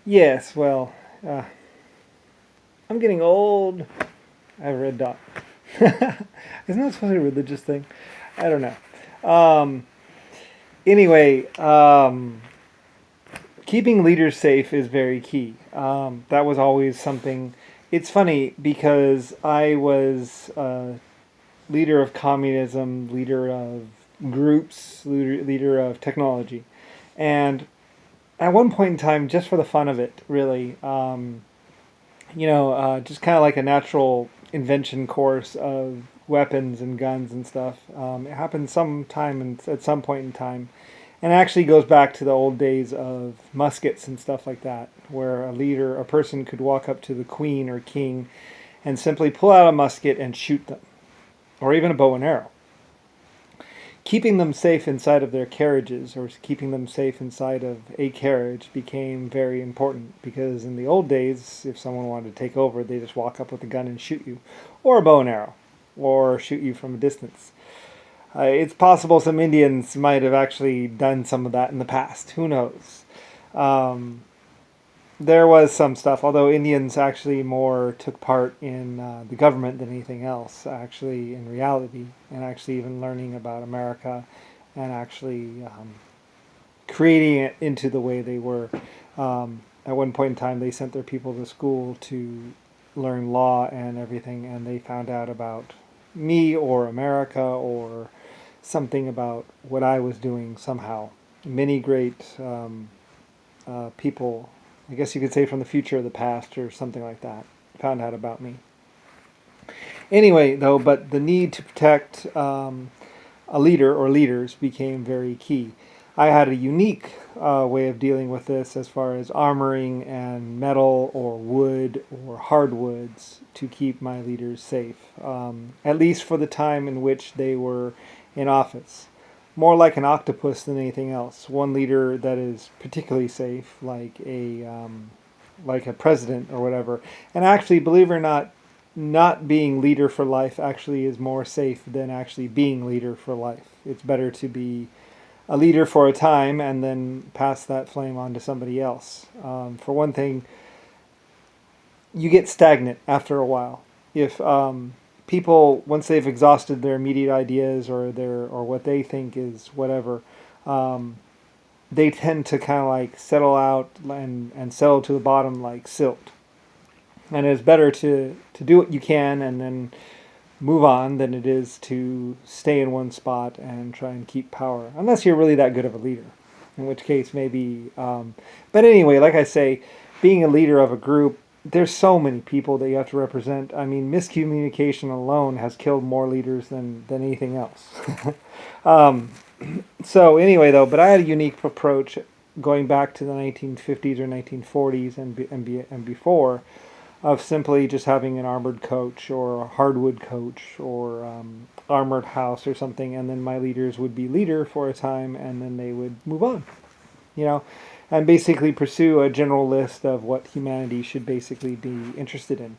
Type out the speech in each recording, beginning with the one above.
Yes, well, I'm getting old. I have a red dot. Isn't that supposed to be a religious thing? I don't know. Anyway, keeping leaders safe is very key. That was always something. It's funny because I was leader of communism, leader of groups, leader of technology. And at one point in time, just for the fun of it, really, just kind of like a natural invention course of weapons and guns and stuff. It happened sometime at some point in time, and it actually goes back to the old days of muskets and stuff like that, where a person could walk up to the queen or king and simply pull out a musket and shoot them, or even a bow and arrow. Keeping them safe inside of their carriages or keeping them safe inside of a carriage became very important because in the old days, if someone wanted to take over, they just walk up with a gun and shoot you, or a bow and arrow, or shoot you from a distance. It's possible some Indians might have actually done some of that in the past. Who knows? Um, there was some stuff, although Indians actually more took part in the government than anything else, actually, in reality, and actually even learning about America and actually creating it into the way they were. At one point in time, they sent their people to school to learn law and everything, and they found out about me or America or something about what I was doing somehow. Many great people, I guess you could say from the future or the past or something like that, found out about me. Anyway, though, but the need to protect a leader or leaders became very key. I had a unique way of dealing with this as far as armoring and metal or wood or hardwoods to keep my leaders safe, at least for the time in which they were in office. More like an octopus than anything else. One leader that is particularly safe, like a president or whatever. And actually, believe it or not being leader for life actually is more safe than actually being leader for life. It's better to be a leader for a time and then pass that flame on to somebody else. For one thing, you get stagnant after a while. If people, once they've exhausted their immediate ideas or what they think is whatever, they tend to kind of like settle out and settle to the bottom like silt. And it's better to do what you can and then move on than it is to stay in one spot and try and keep power, unless you're really that good of a leader, in which case maybe. But anyway, like I say, being a leader of a group, there's so many people that you have to represent. I mean, miscommunication alone has killed more leaders than anything else. um, so anyway, though, but I had a unique approach going back to the 1950s or 1940s and before, of simply just having an armored coach or a hardwood coach or armored house or something, and then my leaders would be leader for a time, and then they would move on, you know, and basically pursue a general list of what humanity should basically be interested in.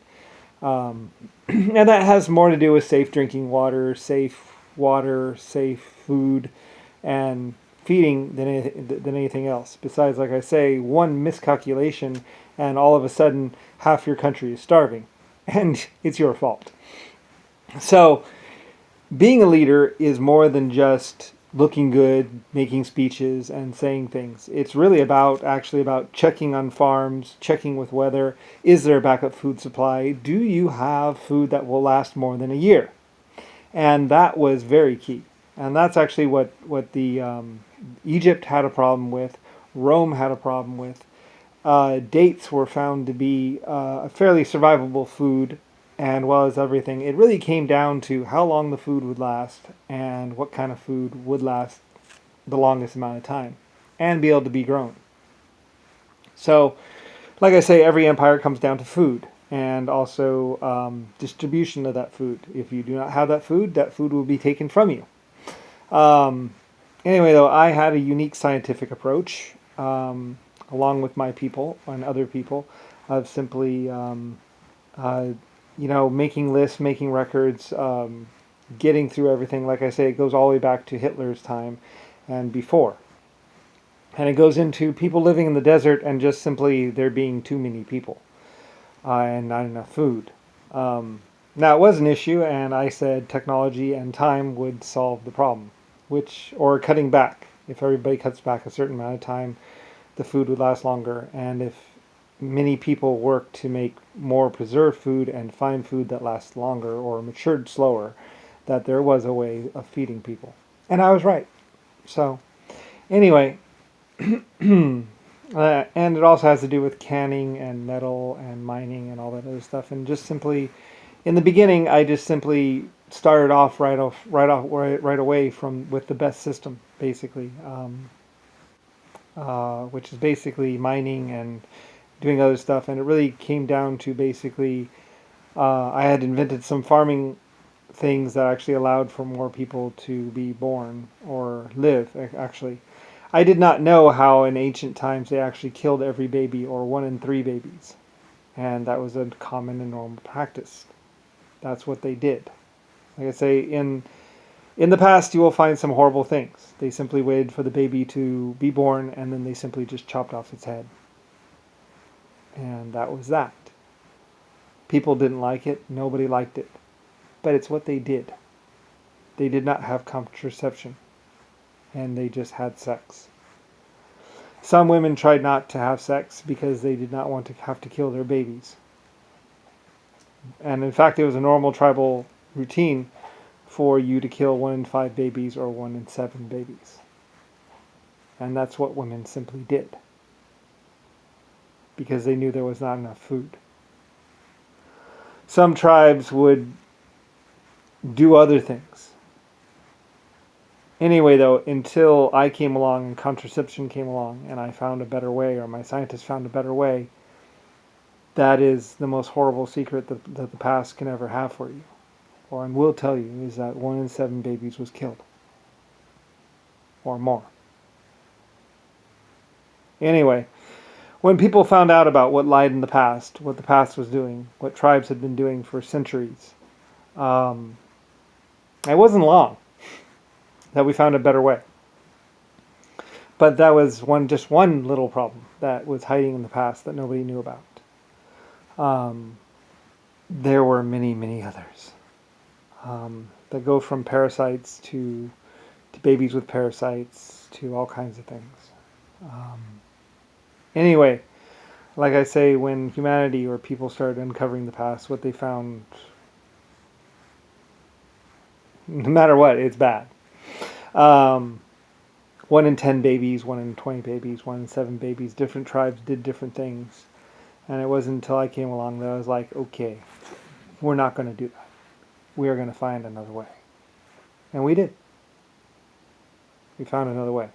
And that has more to do with safe drinking water, safe food, and feeding than anything else. Besides, like I say, one miscalculation and all of a sudden half your country is starving, and it's your fault. So being a leader is more than just looking good, making speeches, and saying things. It's really about checking on farms, checking with weather. Is there a backup food supply? Do you have food that will last more than a year? And that was very key. And that's actually what the Egypt had a problem with, Rome had a problem with. Dates were found to be a fairly survivable food, and well as everything, it really came down to how long the food would last and what kind of food would last the longest amount of time and be able to be grown. So, like I say, every empire comes down to food and also distribution of that food. If you do not have that food will be taken from you. Um, anyway, though, I had a unique scientific approach. Along with my people and other people, of simply, making lists, making records, getting through everything. Like I say, it goes all the way back to Hitler's time and before. And it goes into people living in the desert and just simply there being too many people and not enough food. Now, it was an issue, and I said technology and time would solve the problem, or cutting back. If everybody cuts back a certain amount of time, the food would last longer. And if many people work to make more preserved food and find food that lasts longer or matured slower, that there was a way of feeding people. And I was right. So, anyway, and it also has to do with canning and metal and mining and all that other stuff. And just simply, in the beginning, I just simply started off right away with the best system, basically, which is basically mining and doing other stuff. And it really came down to basically, I had invented some farming things that actually allowed for more people to be born or live, actually. I did not know how in ancient times they actually killed every baby or 1 in 3 babies. And that was a common and normal practice. That's what they did. Like I say, in the past you will find some horrible things. They simply waited for the baby to be born and then they simply just chopped off its head. And that was that. People didn't like it. Nobody liked it. But it's what they did. They did not have contraception. And they just had sex. Some women tried not to have sex because they did not want to have to kill their babies. And in fact, it was a normal tribal routine for you to kill 1 in 5 babies or 1 in 7 babies. And that's what women simply did. Because they knew there was not enough food. Some tribes would do other things. Anyway, though, until I came along and contraception came along and I found a better way, or my scientists found a better way, that is the most horrible secret that the past can ever have for you, or and will tell you, is that 1 in 7 babies was killed. Or more. Anyway, when people found out about what lied in the past, what the past was doing, what tribes had been doing for centuries, it wasn't long that we found a better way. But that was just one little problem that was hiding in the past that nobody knew about. There were many, many others that go from parasites to babies with parasites to all kinds of things. Anyway, like I say, when humanity or people started uncovering the past, what they found, no matter what, it's bad. 1 in 10 babies, 1 in 20 babies, 1 in 7 babies. Different tribes did different things. And it wasn't until I came along that I was like, okay, we're not going to do that. We are going to find another way. And we did. We found another way.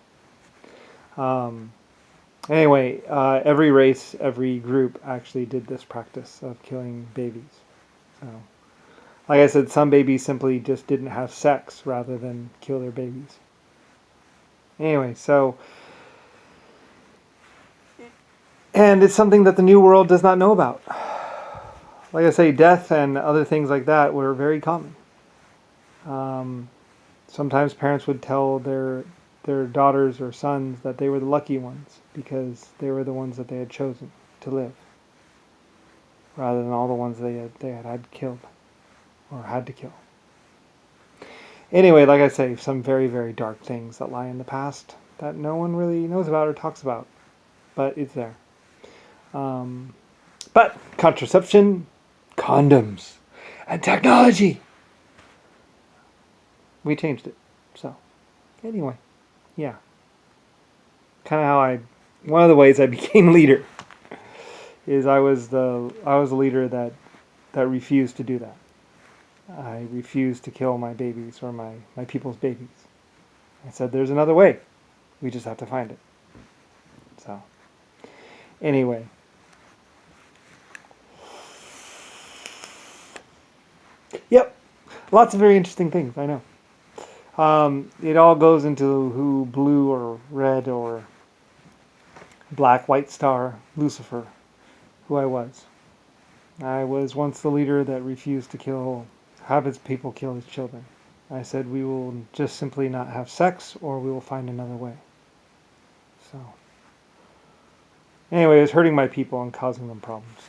Anyway, every race, every group actually did this practice of killing babies. So, like I said, some babies simply just didn't have sex rather than kill their babies. Anyway, so, and it's something that the New World does not know about. Like I say, death and other things like that were very common. Sometimes parents would tell their daughters or sons that they were the lucky ones because they were the ones that they had chosen to live, rather than all the ones they had killed or had to kill. Anyway, like I say, some very, very dark things that lie in the past that no one really knows about or talks about, but it's there. But contraception, condoms, and technology, we changed it. So anyway, yeah, kind of how one of the ways I became leader is I was a leader that refused to do that. I refused to kill my babies or my people's babies. I said, there's another way. We just have to find it. So, anyway. Yep. Lots of very interesting things, I know. It all goes into who blue or red or black, white star, Lucifer, who I was. I was once the leader that refused to have his people kill his children. I said we will just simply not have sex or we will find another way. So anyway, it was hurting my people and causing them problems.